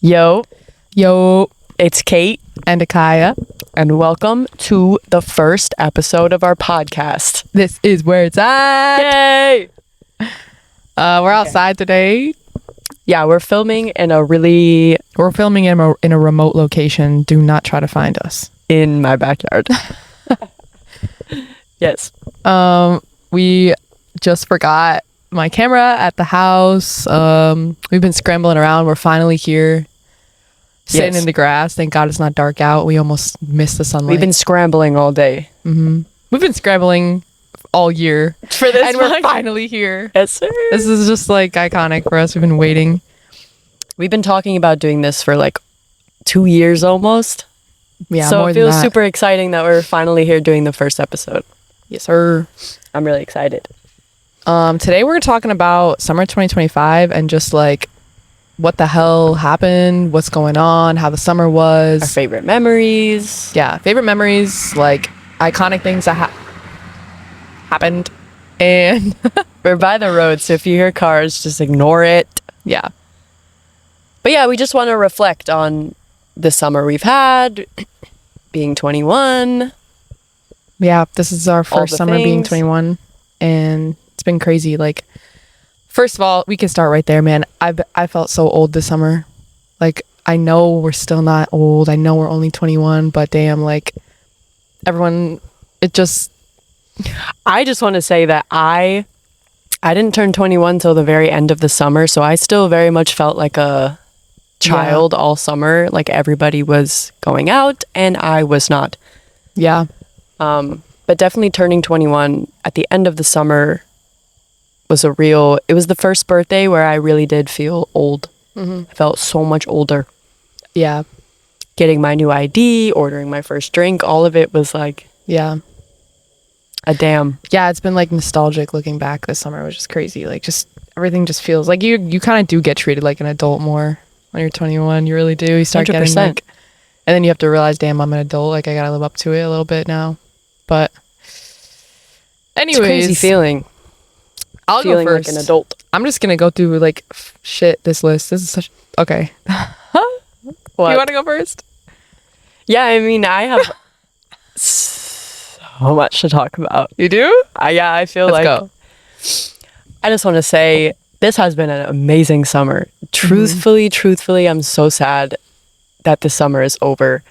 Yo, Yo, it's Kate, and Akaya. and welcome to the first episode of our podcast. This is where it's at. Yay! We're outside today. Yeah, we're filming in We're filming in a remote location. Do not try to find us. in my backyard. Yes. We just forgot my camera at the house. We've been scrambling around. We're finally here. Sitting Yes. in the grass. Thank God it's not dark out. We almost missed the sunlight. We've been scrambling all day. We've been scrambling all year. For this And we're one. finally here. Yes, sir. This is just like iconic for us. We've been waiting. We've been talking about doing this for like 2 years almost. Yeah, So more it than feels that. super exciting that we're finally here doing the first episode. Yes, sir. I'm really excited. Today we're talking about summer 2025 and just like what the hell happened, what's going on, how the summer was. Our favorite memories. Yeah, favorite memories, like iconic things that happened. And We're by the road, so if you hear cars, just ignore it. yeah, But yeah, we just want to reflect on the summer we've had, being 21. this is our All first the summer being things. 21 and it's been crazy. Like, first of all, we can start right there, man. I felt so old this summer. Like, I know we're still not old. I know we're only 21, but damn, like everyone, it just, I just want to say that I didn't turn 21 till the very end of the summer, so I still very much felt like a child all summer. Like everybody was going out and I was not. yeah. But definitely turning 21 at the end of the summer was it was the first birthday where I really did feel old. I felt so much older. Yeah. Getting my new ID, ordering my first drink, all of it was like Yeah. a damn. Yeah, it's been like nostalgic looking back this summer, which is crazy. Like, just everything just feels like you kind of do get treated like an adult more when you're 21. You really do. You start getting 100%. like, and then you have to realize, damn, I'm an adult. Like, I gotta live up to it a little bit now. But It's a anyways, crazy feeling. I'll go Feeling first. like an adult. I'm just gonna go through like shit. This list. This is such okay. What? You want to go first? Yeah, I mean, I have so much to talk about. You do? I feel Let's like go. I just want to say this has been an amazing summer. Truthfully, I'm so sad that the summer is over.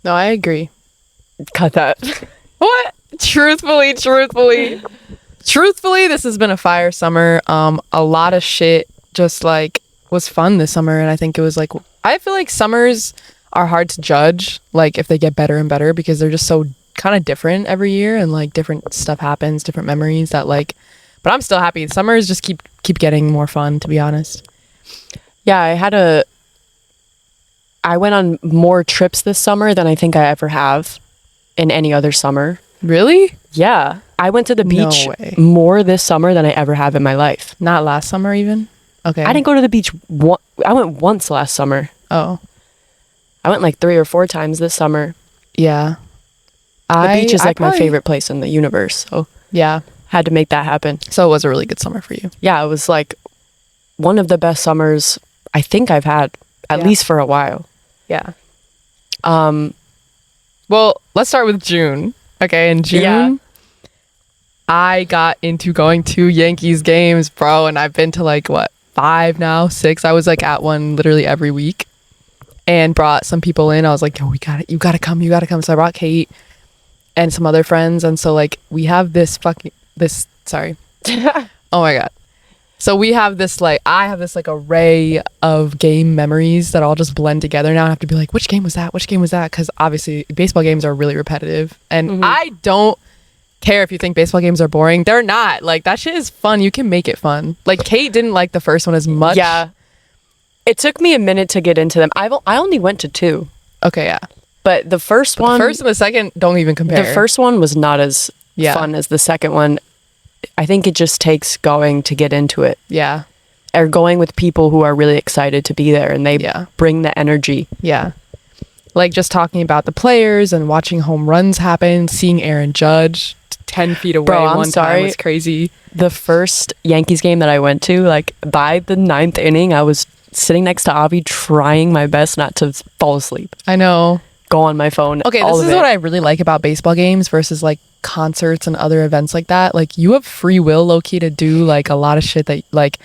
No, I agree. Cut that. What? Truthfully, this has been a fire summer. A lot of shit just like was fun this summer, and I think it was like, I feel like summers are hard to judge, like if they get better and better, because they're just so kind of different every year, and like different stuff happens, different memories that like. But I'm still happy. Summers just keep getting more fun, to be honest. Yeah, I went on more trips this summer than I think I ever have in any other summer. Really? Yeah. I went to the No beach way. more this summer than I ever have in my life. Not last summer even? Okay. I didn't go to the beach. I went once last summer. Oh, I went like 3 or 4 times this summer. yeah. The beach is like my probably- favorite place in the universe. So Yeah. had to make that happen. So it was a really good summer for you. Yeah, it was like one of the best summers I think I've had, at Yeah. least for a while. Yeah. Well, let's start with June. Okay, in June, Yeah. I got into going to Yankees games, bro, and I've been to like what, 5 now, 6. I was like at one literally every week, and brought some people in. I was like, yo, you gotta come. So I brought Kate and some other friends, and so like we have sorry. Oh my god. So we have this like, I have this like array of game memories that all just blend together now. I have to be like, which game was that? Because obviously baseball games are really repetitive. And I don't care if you think baseball games are boring. They're not. Like, that shit is fun. You can make it fun. Like, Kate didn't like the first one as much. Yeah. It took me a minute to get into them. I only went to 2. Okay, yeah. But the first But one, the first and the second don't even compare. the first one was not as Yeah. fun as the second one. I think it just takes going to get into it, Yeah. or going with people who are really excited to be there and they Yeah. bring the energy. Yeah. Like, just talking about the players and watching home runs happen, seeing Aaron Judge 10 feet away. Bro, I'm one sorry. time was crazy. The first Yankees game that I went to, like by the 9th inning, I was sitting next to Avi trying my best not to fall asleep. I know. Go on my phone. Okay, all this of is it. what I really like about baseball games versus like concerts and other events like that. Like you have free will, low-key, to do like a lot of shit that like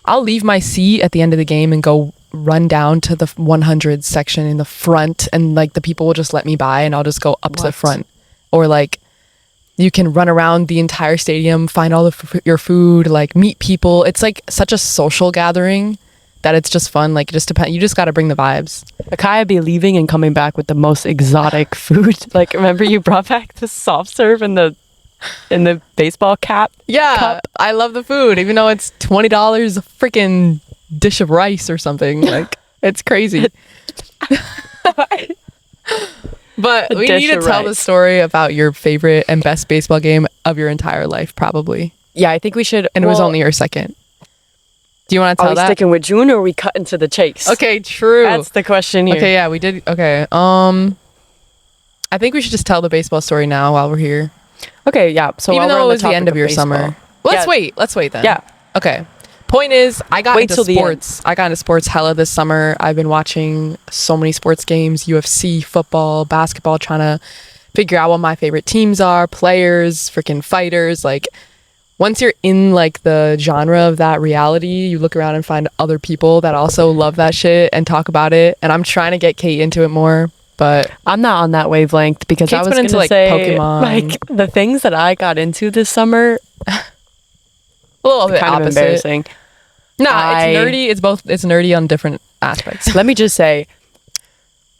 I'll leave my seat at the end of the game and go run down to the 100 section in the front, and like the people will just let me by and I'll just go up to the front. Or like you can run around the entire stadium, find all of your food, like meet people. It's like such a social gathering that it's just fun. Like it just depends. You just got to bring the vibes. Akaya be leaving and coming back with the most exotic food. Like, remember you brought back the soft serve in the baseball cap? Yeah, cup? I love the food, even though it's $20 a freaking dish of rice or something. Like it's crazy. But we need to tell the story about your favorite and best baseball game of your entire life, probably. Yeah, I think we should. And it was only your second. Do you want to tell that? Are we sticking with June, or are we cutting to the chase? Okay, true. That's the question here. Okay, yeah, we did. Okay. I think we should just tell the baseball story now while we're here. Okay, yeah. So even while though we're it on was the end of your baseball. summer. Let's wait then. Yeah. Okay. Point is, I got Wait into till the end. sports. I got into sports hella this summer. I've been watching so many sports games, UFC, football, basketball, trying to figure out what my favorite teams are, players, freaking fighters. Like, once you're in like the genre of that reality, you look around and find other people that also love that shit and talk about it. And I'm trying to get Kate into it more, but I'm not on that wavelength because Kate's I was been into, gonna like, say, Pokemon. like the things that I got into this summer, a little bit kind of opposite. embarrassing. Nah, it's nerdy. It's nerdy on different aspects. Let me just say,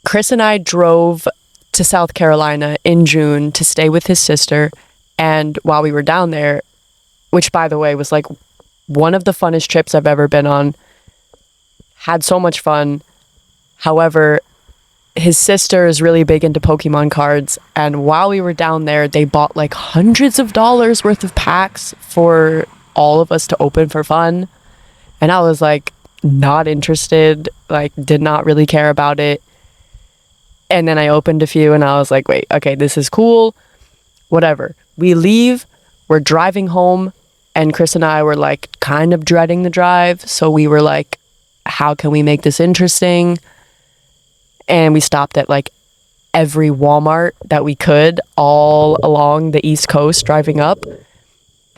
Chris and I drove to South Carolina in June to stay with his sister. And while we were down there, which by the way was like one of the funnest trips I've ever been on, had so much fun. However, his sister is really big into Pokemon cards. And while we were down there, they bought like hundreds of dollars worth of packs for all of us to open for fun. And I was like, not interested, like did not really care about it. And then I opened a few and I was like, wait, okay, this is cool. Whatever. We leave, we're driving home, and Chris and I were like kind of dreading the drive. So we were like, how can we make this interesting? And we stopped at like every Walmart that we could all along the East Coast driving up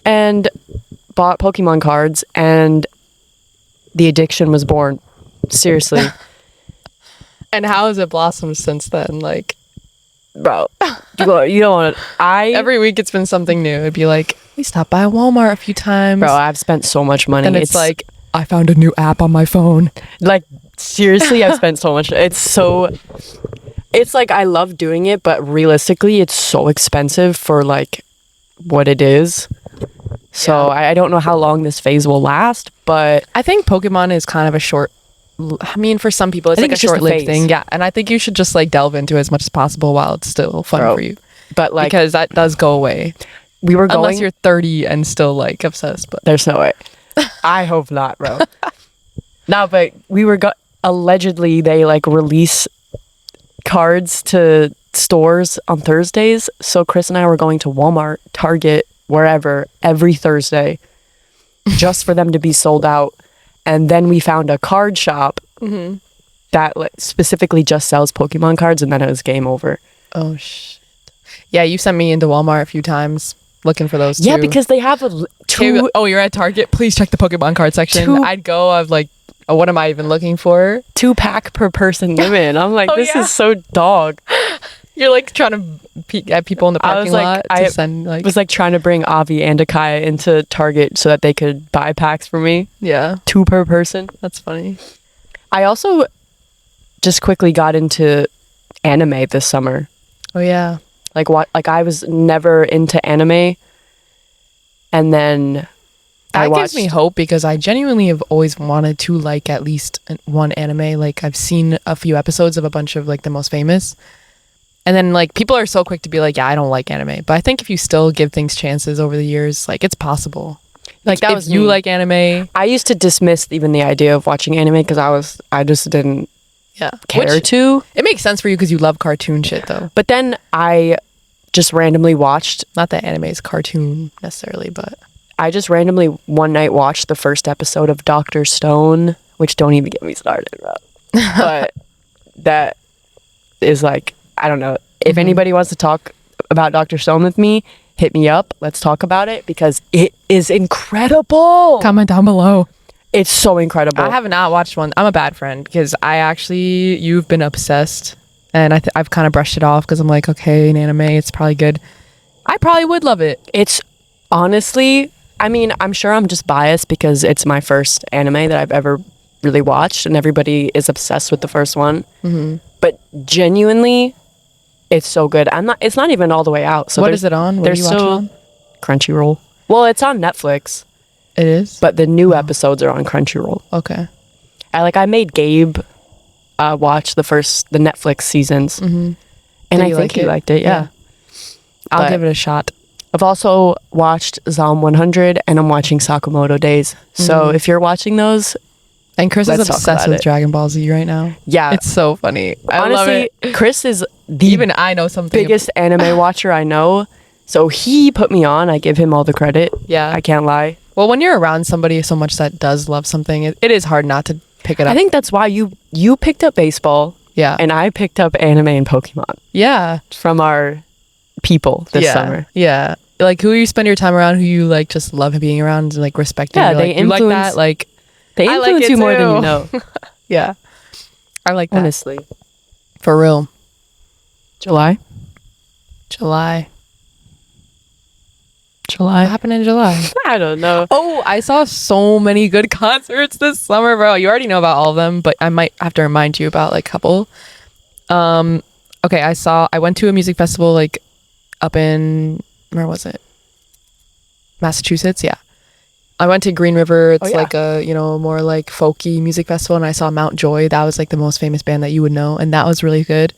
and bought Pokemon cards, and the addiction was born. Seriously. And how has it blossomed since then? Like, Bro, you don't want to. every week it's been something new. It'd be like, we stopped by Walmart a few times. Bro, I've spent so much money. And it's like, I found a new app on my phone. like, seriously, I've spent so much. It's like, I love doing it, but realistically, it's so expensive for like what it is. So I don't know how long this phase will last, but I think Pokemon is kind of a short. I mean, for some people, it's like a it's just a short-lived phase. thing. Yeah, and I think you should just like delve into it as much as possible while it's still fun Bro, for you. but like Because that does go away. we were going. Unless you're 30 and still like obsessed. But There's no way. I hope not, bro. No, but we were allegedly they like release cards to stores on Thursdays. So Chris and I were going to Walmart, Target, wherever every Thursday just for them to be sold out. And then we found a card shop that specifically just sells Pokemon cards, and then it was game over. oh shit. Yeah, you sent me into Walmart a few times looking for those too. Yeah, because they have two Oh, you're at Target? Please check the Pokemon card section. I'd go, I was like, oh, what am I even looking for? 2-pack per person limit. I'm like, Oh, this yeah. is so dog. You're like trying to peek at people in the I parking was like, lot to send like, was like trying to bring Avi and Akaya into Target so that they could buy packs for me. yeah, 2 per person. that's funny. I also just quickly got into anime this summer. Oh yeah. Like I was never into anime, and then I That watched. gives me hope because I genuinely have always wanted to like at least one anime. Like I've seen a few episodes of a bunch of like the most famous. And then like people are so quick to be like, yeah, I don't like anime. But I think if you still give things chances over the years, like it's possible. Like that if was you me. like anime, I used to dismiss even the idea of watching anime because I just didn't yeah, care Which, to. it makes sense for you because you love cartoon shit though. But then I just randomly watched. Not that anime is cartoon necessarily, but I just randomly one night watched the first episode of Dr. Stone, which don't even get me started, bro. But that is like, I don't know. If anybody wants to talk about Dr. Stone with me, hit me up. Let's talk about it because it is incredible. comment down below. It's so incredible. I have not watched one. I'm a bad friend because you've been obsessed, and I've kind of brushed it off because I'm like, okay, an anime, it's probably good. I probably would love it. It's honestly, I mean, I'm sure I'm just biased because it's my first anime that I've ever really watched, and everybody is obsessed with the first one. But genuinely, it's so good. It's not even all the way out. So what is it on? What are you watching on? Crunchyroll. Well, it's on Netflix. It is? But the new episodes are on Crunchyroll. Okay. I made Gabe watch the Netflix seasons. And I think he liked it, yeah. I'll But give it a shot. I've also watched Zom 100 and I'm watching Sakamoto Days. So if you're watching those, and Chris is let's talk obsessed about with it. Dragon Ball Z right now. Yeah. It's so funny. I love Honestly, it. Chris is the Even I know something. biggest anime watcher I know. So he put me on. I give him all the credit. Yeah. I can't lie. Well, when you're around somebody so much that does love something, it is hard not to pick it up. I think that's why you picked up baseball yeah. and I picked up anime and Pokemon yeah. from our people this summer. Yeah. Like who you spend your time around, who you like just love being around and like respecting. Yeah, You're they like, you like influence- that. Like They I like influence it you more than too. you know. yeah. I like that. Honestly. For real. July? What happened in July? I don't know. Oh, I saw so many good concerts this summer, bro. You already know about all of them, but I might have to remind you about like a couple. Okay, I went to a music festival like up in, where was it? Massachusetts, yeah. I went to Green River. It's like a, more like folky music festival, and I saw Mount Joy. That was like the most famous band that you would know, and that was really good.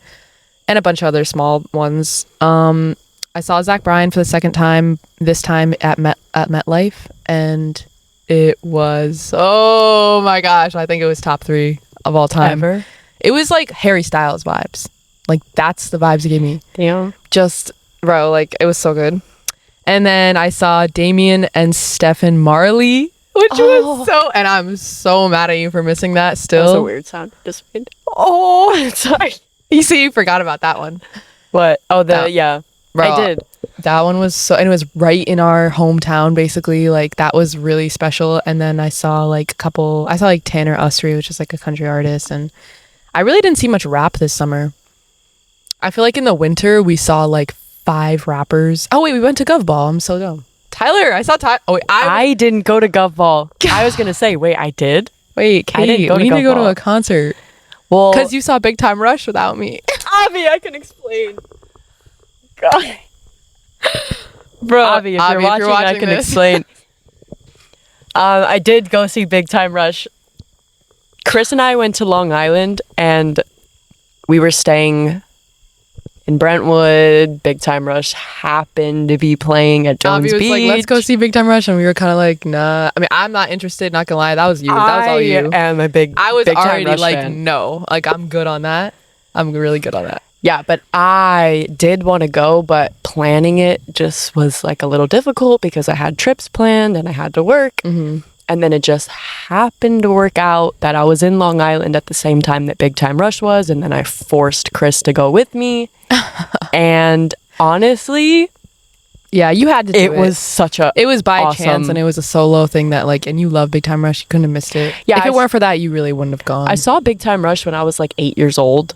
And a bunch of other small ones. I saw Zach Bryan for the second time, this time at MetLife, and it was, oh my gosh, I think it was top 3 of all time. Ever? It was like Harry Styles vibes. Like, that's the vibes it gave me. Damn. Just, bro, like, it was so good. And then I saw Damien and Stephen Marley, which was and I'm so mad at you for missing that still. That was a weird sound. Just made. Oh, sorry. You see, you forgot about that one. What? Oh, Bro, I did. That one was and it was right in our hometown, basically. Like, that was really special. And then I saw like Tanner Usry, which is like a country artist. And I really didn't see much rap this summer. I feel like in the winter, we saw like 5 rappers. Oh, wait, we went to Gov Ball. I'm so dumb. Tyler, I saw Tyler. Oh, wait, I didn't go to Gov Ball. I was going to say, wait, I did? Wait, Kate, I didn't go we to need to Gov go to Ball. a concert. Well, Because you saw Big Time Rush without me. Avi, I can explain. God. Bro, Avi, if you're watching, I can this. explain. I did go see Big Time Rush. Chris and I went to Long Island, and we were staying in Brentwood. Big Time Rush happened to be playing at Jones Avi was Beach. like, let's go see Big Time Rush. And we were kind of like, nah. I mean, I'm not interested, not gonna lie. That was you. That was all you. I am a big I was Big Time already Rush like, fan. no. Like, I'm good on that. I'm really good on that. Yeah, but I did want to go, but planning it just was like a little difficult because I had trips planned and I had to work. And then it just happened to work out that I was in Long Island at the same time that Big Time Rush was. And then I forced Chris to go with me. And honestly, Yeah, you had to do it. it was such a... It was by awesome- chance, and it was a solo thing that, like, and you love Big Time Rush. You couldn't have missed it. Yeah, if it weren't for that, you really wouldn't have gone. I saw Big Time Rush when I was like 8 years old.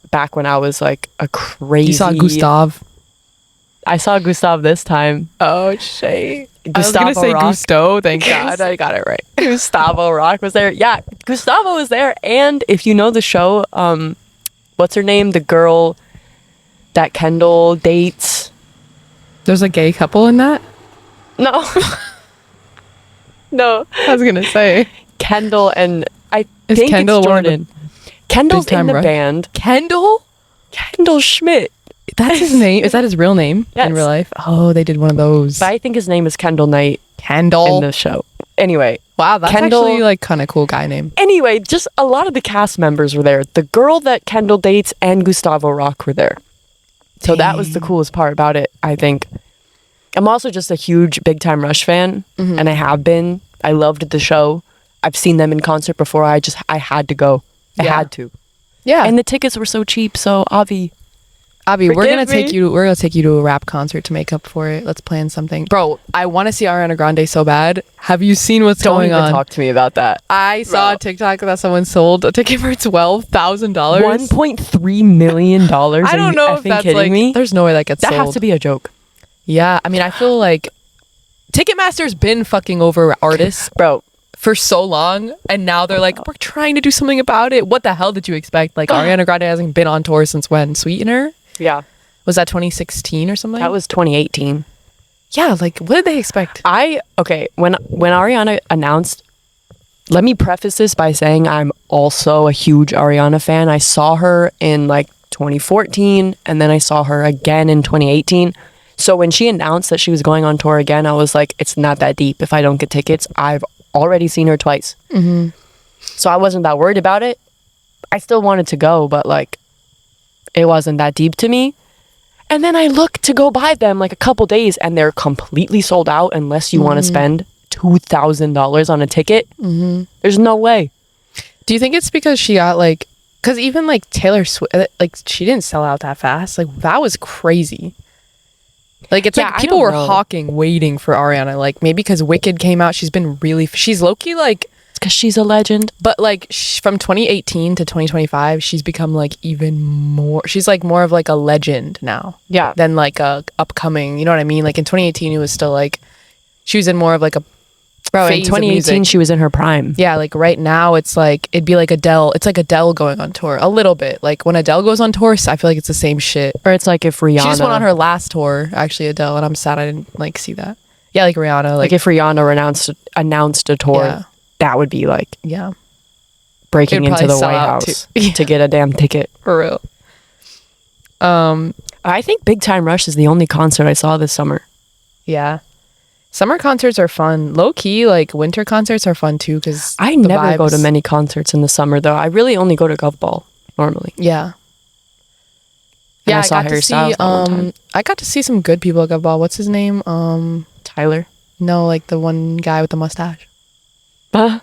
Back when I was like a crazy... You saw Gustav. I saw Gustav this time. Oh, shit. I was Gustavo gonna say Rock. Gusto. Thank God, I got it right. Gustavo Rock was there. Yeah, Gustavo was there. And if you know the show, what's her name? The girl that Kendall dates. There's a gay couple in that. No. No. I was gonna say Kendall and I Is think Kendall it's one of the Jordan. Kendall's Big Time in the Rush? band. Kendall. Kendall Schmidt. That's his name. Is that his real name Yes. in real life? Oh, they did one of those. But I think his name is Kendall Knight Kendall. in the show. Anyway. Wow, that's Kendall- actually like kind of cool guy name. Anyway, just a lot of the cast members were there. The girl that Kendall dates and Gustavo Rock were there. So that was the coolest part about it, I think. I'm also just a huge Big Time Rush fan, and I have been. I loved the show. I've seen them in concert before. I had to go. I had to. Yeah. And the tickets were so cheap, so Avi, we're gonna forgive me. take you to a rap concert to make up for it. Let's plan something. Bro, I want to see Ariana Grande so bad. Have you seen what's don't going even on? talk to me about that. I saw a TikTok that someone sold a ticket for $12,000. $1.3 million. I don't know if that's kidding like me? there's no way that gets That sold. has to be a joke. Yeah, I mean, I feel like Ticketmaster's been fucking over artists, Bro, for so long, and now they're like, we're trying to do something about it. What the hell did you expect? Like, Ariana Grande hasn't been on tour since when? Sweetener? yeah. Was that 2016 or something? That was 2018. Yeah, like, what did they expect? When Ariana announced, let me preface this by saying I'm also a huge Ariana fan. I saw her in like 2014, and then I saw her again in 2018. So when she announced that she was going on tour again, I was like, it's not that deep. If I don't get tickets, I've already seen her twice. So I wasn't that worried about it. I still wanted to go, but like, it wasn't that deep to me. And then I look to go buy them like a couple days, and they're completely sold out unless you want to spend $2,000 on a ticket. There's no way. Do you think it's because she got like, because even like Taylor Swift, like, she didn't sell out that fast. Like, that was crazy. Like, it's Yeah, like I people don't were know. hawking, waiting for Ariana. Like, maybe because Wicked came out, she's low-key like, It's because she's a legend. but like from 2018 to 2025, she's become like even more, she's like more of like a legend now Yeah. than like a upcoming, you know what I mean? Like in 2018, it was still like, she was in more of like a Bro, in phase of 2018, music. she was in her prime. Yeah, like right now, it's like, it'd be like Adele. It's like Adele going on tour a little bit. Like when Adele goes on tour, I feel like it's the same shit. Or it's like if Rihanna... She just went on her last tour, actually, Adele, and I'm sad I didn't like see that. Yeah, like Rihanna. Like if Rihanna announced a tour, Yeah. that would be like Yeah, breaking It'd into probably the sell White out House too. to get a damn ticket. for real. I think Big Time Rush is the only concert I saw this summer. Yeah. Summer concerts are fun. Low key, like winter concerts are fun too because I never go to many concerts in the summer, though. I really only go to Gov Ball normally. Yeah. And Yeah, I saw got Harry to see. Styles that one time. I got to see some good people at Ball. What's his name? Tyler. No, like the one guy with the mustache. Huh?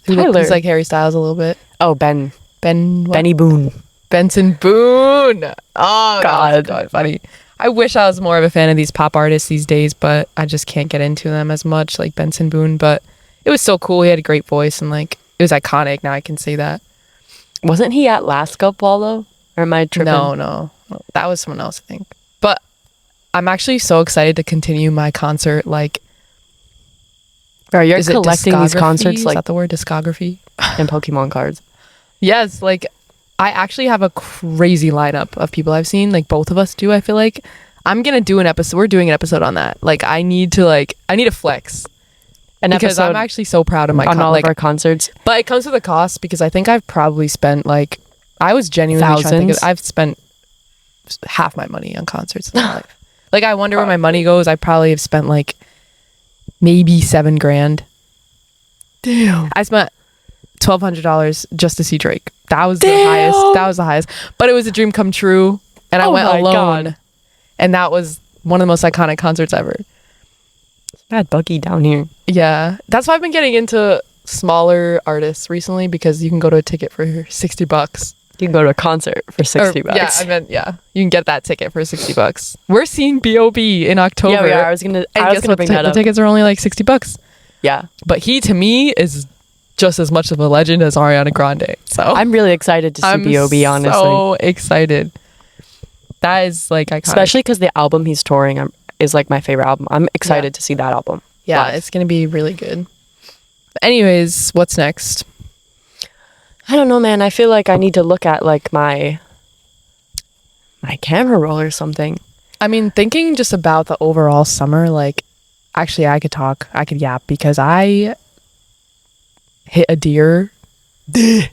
Who Tyler. looks like Harry Styles a little bit. Oh, Ben. Ben. What? Benny Boone. Benson Boone. Oh God. God, funny. I wish I was more of a fan of these pop artists these days, but I just can't get into them as much, like Benson Boone. But it was so cool. He had a great voice and like it was iconic. Now I can say that. Wasn't he at last Gov Ball, though? Or am I tripping? No, that was someone else, I think. But I'm actually so excited to continue my concert. Like, Bro, you're is it collecting these discography? concerts Is like that the word, discography? in Pokemon cards. Yes, like I actually have a crazy lineup of people I've seen. Like both of us do. I feel like I'm gonna do an episode. We're doing an episode on that. Like I need to flex because I'm actually so proud of my on all like, of our concerts. but it comes with a cost because I think I've probably spent like I was genuinely trying to think of, Thousands? I've spent half my money on concerts in my life. Like I wonder where my money goes. I probably have spent like maybe $7,000. Damn. I spent $1,200 just to see Drake. That was the Damn. highest. That was the highest. But it was a dream come true, and I Oh went my alone, God. and that was one of the most iconic concerts ever. Bad Buggy down here. Yeah, that's why I've been getting into smaller artists recently because you can go to a ticket for $60. You can go to a concert for $60. Yeah, I meant you can get that ticket for $60. We're seeing B.O.B. in October. Yeah, we are. I was gonna bring that The up. tickets are only like $60. Yeah. But he, to me, is just as much of a legend as Ariana Grande. So I'm really excited to see B.O.B., honestly. so excited. That is like iconic. Especially because the album he's touring is like my favorite album. I'm excited to see that album. Yeah, live. it's going to be really good. But anyways, what's next? I don't know, man. I feel like I need to look at like my camera roll or something. I mean, thinking just about the overall summer, like, actually, I could yap because I hit a deer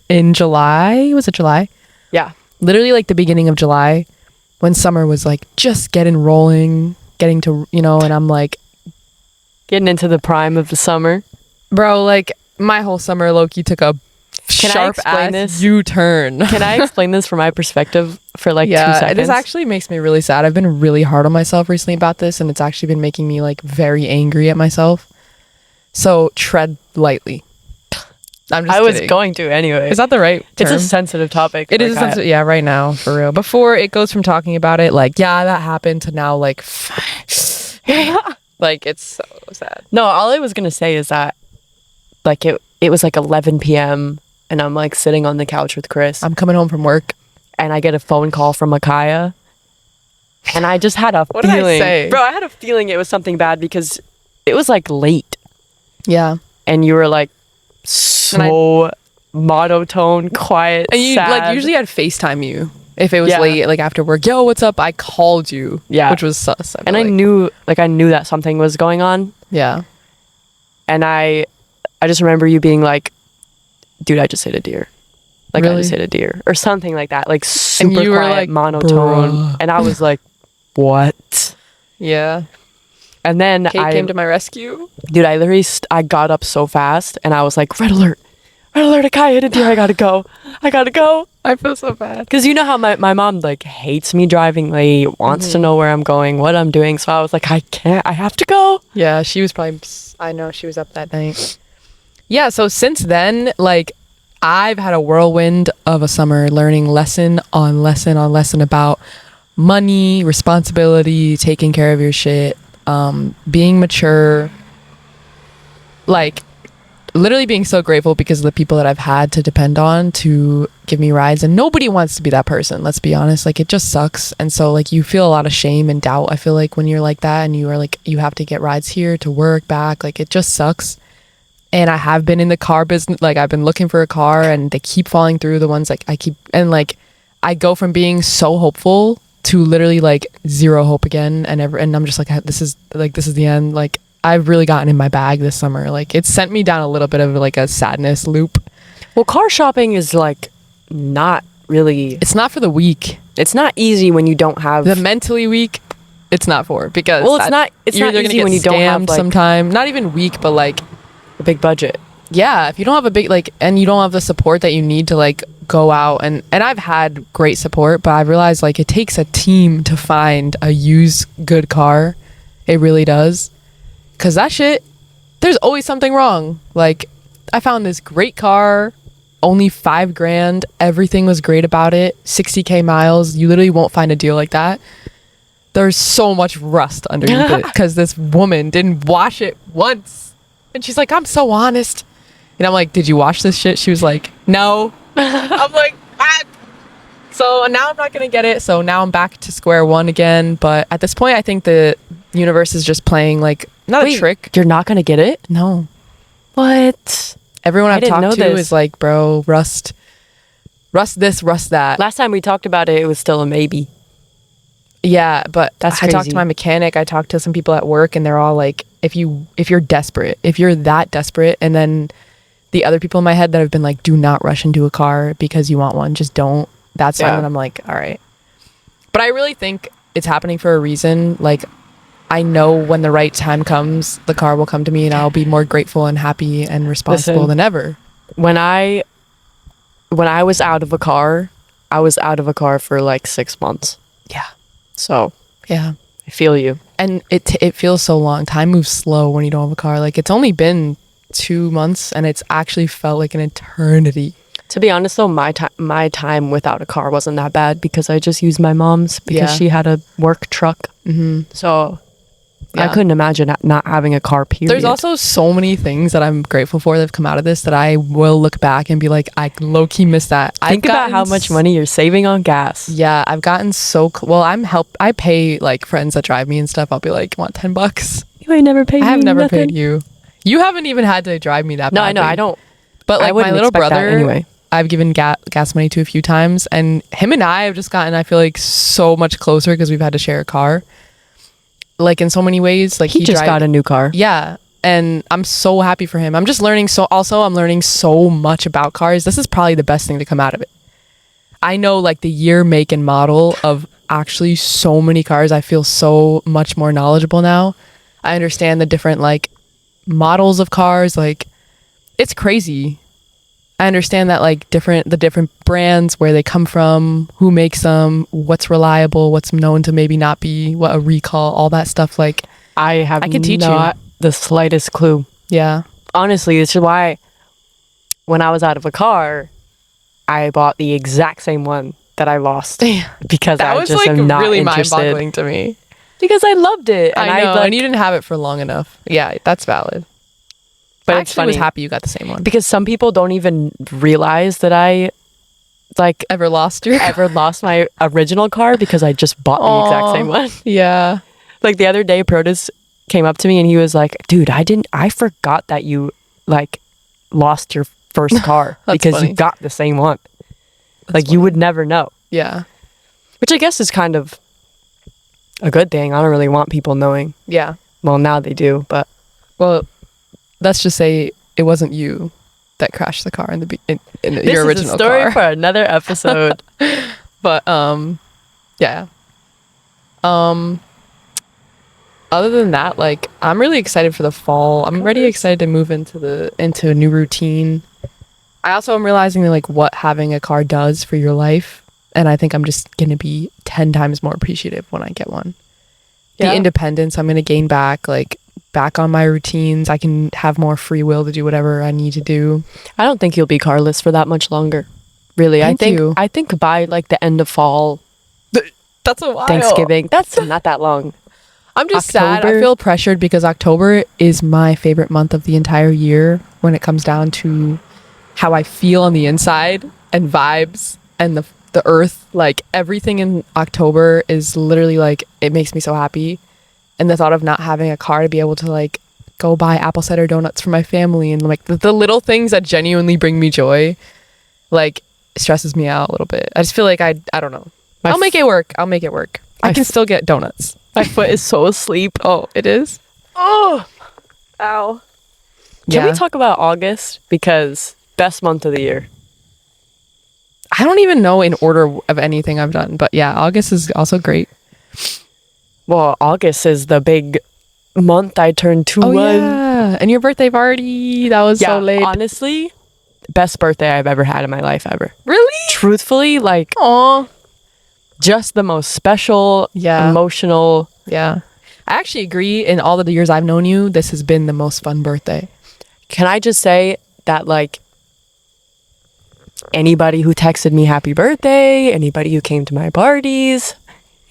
in July. Was it July? Yeah. Literally like the beginning of July when summer was like just getting rolling, getting to, and I'm like, Getting into the prime of the summer. bro, like my whole summer low-key took a sharp explain ass this? U-turn. Can I explain this from my perspective for like 2 Yeah, seconds? this actually makes me really sad. I've been really hard on myself recently about this, and it's actually been making me like very angry at myself. So tread lightly. I'm just I was kidding. going to anyway. Is that the right term? It's a sensitive topic. It is a sensitive, yeah, right now, for real. Before it goes from talking about it like, yeah, that happened, to now like, like it's so sad. No, all I was gonna say is that like it was like 11 p.m. and I'm like sitting on the couch with Chris I'm coming home from work. and I get a phone call from Micaiah and I just had a What did I feeling. say? Bro, I had a feeling it was something bad because it was like late Yeah. and you were like so monotone, quiet, And you sad. like usually I'd FaceTime you if it was Yeah. late, like after work. Yo, what's up? I called you. Yeah. Which was sus. and I knew that something was going on. Yeah. And I just remember you being like, dude, I just hit a deer. Like, I Really? just hit a deer. Or something like that. Like, super you were quiet, like, monotone. "Bruh." And I was like, what? Yeah. And then Kate came to my rescue. dude, I literally, I got up so fast. And I was like, red alert, a guy hit a deer. I gotta go. I feel so bad. Because you know how my mom, like, hates me driving late, wants to know where I'm going, what I'm doing. So I was like, I have to go. Yeah, she was probably, I know she was up that night. Yeah, so since then, like, I've had a whirlwind of a summer learning lesson on lesson on lesson about money, responsibility, taking care of your shit, being mature, like literally being so grateful because of the people that I've had to depend on to give me rides. And nobody wants to be that person, let's be honest. Like, it just sucks. And so like you feel a lot of shame and doubt, I feel like, when you're like that and you are like, you have to get rides here to work, back, like it just sucks. And I have been in the car business, like I've been looking for a car and they keep falling through, the ones like I keep, and like I go from being so hopeful to literally like zero hope again, and I'm just like, this is the end. Like, I've really gotten in my bag this summer. Like, it's sent me down a little bit of like a sadness loop. Well, car shopping is like not really, It's not for the weak. it's not easy when you don't have The mentally weak, it's not for, because Well, it's not you're either easy gonna when get you don't have scammed like sometime. Not even weak, but like, a big budget. yeah, if you don't have a big like, and you don't have the support that you need to like go out, and I've had great support, but I've realized like it takes a team to find a used good car. It really does, because that shit, there's always something wrong. Like, I found this great car, only $5,000, everything was great about it, 60K miles. You literally won't find a deal like that. There's so much rust underneath it because this woman didn't wash it once. And she's like, I'm so honest. And I'm like, did you wash this shit? She was like, no. I'm like, what? So now I'm not going to get it. So now I'm back to square one again. But at this point, I think the universe is just playing like, not a trick. You're not gonna get it? No. What? Everyone I've didn't know talked to this. is like, bro, rust this, rust that. Last time we talked about it, it was still a maybe. Yeah, but That's I talked crazy. to my mechanic, I talked to some people at work, and they're all like, if you're desperate, if you're that desperate, and then the other people in my head that have been like, do not rush into a car because you want one, just don't. That's Yeah. time when I'm like, all right. But I really think it's happening for a reason. Like, I know when the right time comes, the car will come to me and I'll be more grateful and happy and responsible Listen. than ever. When I was out of a car, I was out of a car for like 6 months. Yeah. So Yeah. I feel you. And it feels so long. Time moves slow when you don't have a car. Like, it's only been 2 months and it's actually felt like an eternity. To be honest though, my time without a car wasn't that bad because I just used my mom's because Yeah. she had a work truck. Mm-hmm. So I Yeah. couldn't imagine not having a car, period. There's also so many things that I'm grateful for that have come out of this that I will look back and be like, I low-key missed that. Think about how much money you're saving on gas. Yeah, I've gotten so well. I pay like friends that drive me and stuff. I'll be like, want $10? You ain't never paid I have me never nothing. paid you. You haven't even had to drive me that. No, I know. badly. I don't. But I like my wouldn't little expect that brother, anyway. I've given gas money to a few times, and him and I have just gotten, I feel like, so much closer because we've had to share a car. Like, in so many ways, like He just got a new car. Yeah, and I'm so happy for him. I'm just learning I'm learning so much about cars. This is probably the best thing to come out of it. I know like the year, make, and model of actually so many cars. I feel so much more knowledgeable now. I understand the different like models of cars. Like, it's crazy. I understand that like the different brands, where they come from, who makes them, what's reliable, what's known to maybe not be, what a recall, all that stuff. Like I have I could teach not the slightest clue. yeah. Honestly, this is why when I was out of a car, I bought the exact same one that I lost because That I was just like am not really interested. mind-boggling to me. Because I loved it. And I know, like, and you didn't have it for long enough. Yeah, that's valid. but I it's actually funny was happy you got the same one. because some people don't even realize that I like Ever lost your ever lost my original car because I just bought the exact Aw. same one. Yeah. Like the other day, Produce came up to me and he was like, "Dude, I forgot that you like lost your first car That's because funny. you got the same one. That's Like you would never know." Yeah. Which I guess is kind of a good thing. I don't really want people knowing. Yeah. Well, now they do, but Well, let's just say it wasn't you that crashed the car in this your is original a story car. for another episode. But yeah. Other than that, like I'm really excited for the fall. I'm already excited to move into a new routine. I also am realizing that, like what having a car does for your life, and I think I'm just gonna be 10 times more appreciative when I get one. Yeah. The independence I'm gonna gain back on my routines. I can have more free will to do whatever I need to do. I don't think you'll be carless for that much longer. Really, Thank you. I think by like the end of fall, That's a while. Thanksgiving, that's not that long. I'm just sad. I October. feel pressured because October is my favorite month of the entire year when it comes down to how I feel on the inside and vibes and the earth. Like everything in October is literally like, it makes me so happy. And the thought of not having a car to be able to like go buy apple cider donuts for my family and like the little things that genuinely bring me joy, like stresses me out a little bit. I just feel like I don't know. My I'll make it work. I'll make it work. I can still get donuts. My foot is so asleep. Oh, it is? Oh, ow. Can we talk about August? Because best month of the year. I don't even know in order of anything I've done, but yeah, August is also great. Well, August is the big month I turned 21. yeah. And your birthday party. That was Yeah, so late. honestly, best birthday I've ever had in my life ever. Really? Truthfully, like Aw. just the most special, Yeah. emotional. Yeah. I actually agree. In all of the years I've known you, this has been the most fun birthday. Can I just say that like anybody who texted me happy birthday, anybody who came to my parties,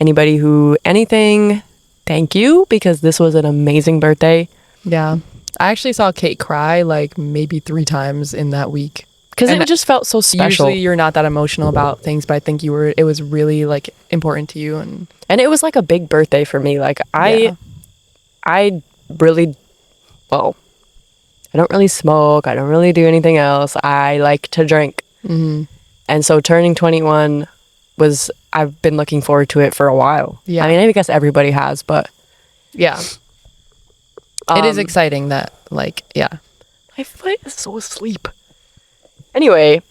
anybody who anything, thank you, because this was an amazing birthday. Yeah. I actually saw Kate cry like maybe 3 times in that week. Because And it just felt so special. Usually you're not that emotional about things, but I think it was really like important to you. And it was like a big birthday for me. Like Yeah. I really, well, I don't really smoke. I don't really do anything else. I like to drink. Mm-hmm. And so turning 21 I've been looking forward to it for a while. Yeah. I mean, I guess everybody has, but Yeah. It is um, exciting that like, yeah. my foot is so asleep. Anyway,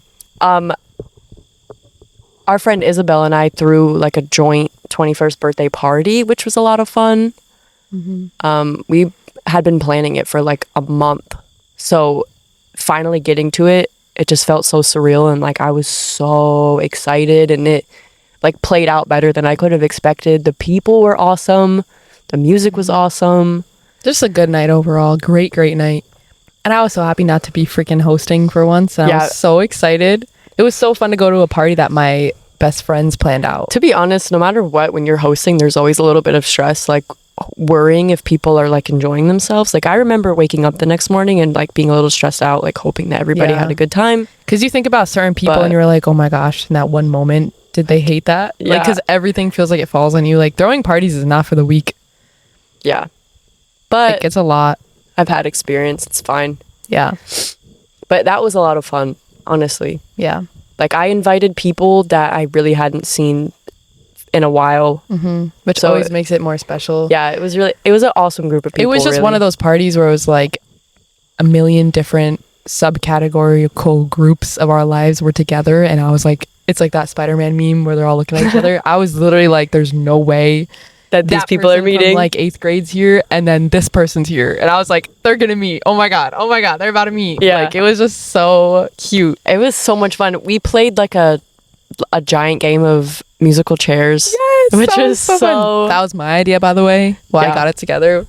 our friend Isabel and I threw like a joint 21st birthday party, which was a lot of fun. We had been planning it for like a month. So finally getting to it, it just felt so surreal. And like I was so excited and it like played out better than I could have expected. The people were awesome. The music was awesome. Just a good night overall. Great night. And I was so happy not to be freaking hosting for once. And I Yeah. was so excited. It was so fun to go to a party that my best friends planned out. To be honest, no matter what, when you're hosting, there's always a little bit of stress, like worrying if people are like enjoying themselves. Like I remember waking up the next morning and like being a little stressed out, like hoping that everybody Yeah. had a good time. Because you think about certain people But- and you're like, oh my gosh, in that one moment, did they hate that? Like, Yeah. because everything feels like it falls on you. Like throwing parties is not for the weak. Yeah. But It's a lot. I've had experience. It's fine. Yeah. But that was a lot of fun, honestly. Yeah. Like I invited people that I really hadn't seen in a while. Which So always makes it more special. Yeah, it was an awesome group of people. It was just one of those parties where it was like a million different subcategorical groups of our lives were together. And I was like, it's like that Spider-Man meme where they're all looking at each other. I was literally like, there's no way that these that people are person from, meeting. like 8th grade's here, and then this person's here, and I was like, they're gonna meet. Oh my god, they're about to meet. Yeah. Like, it was just so cute. It was so much fun. We played like a giant game of musical chairs. Yes, which that was so fun. That was my idea, by the way. Why I Yeah. got it together,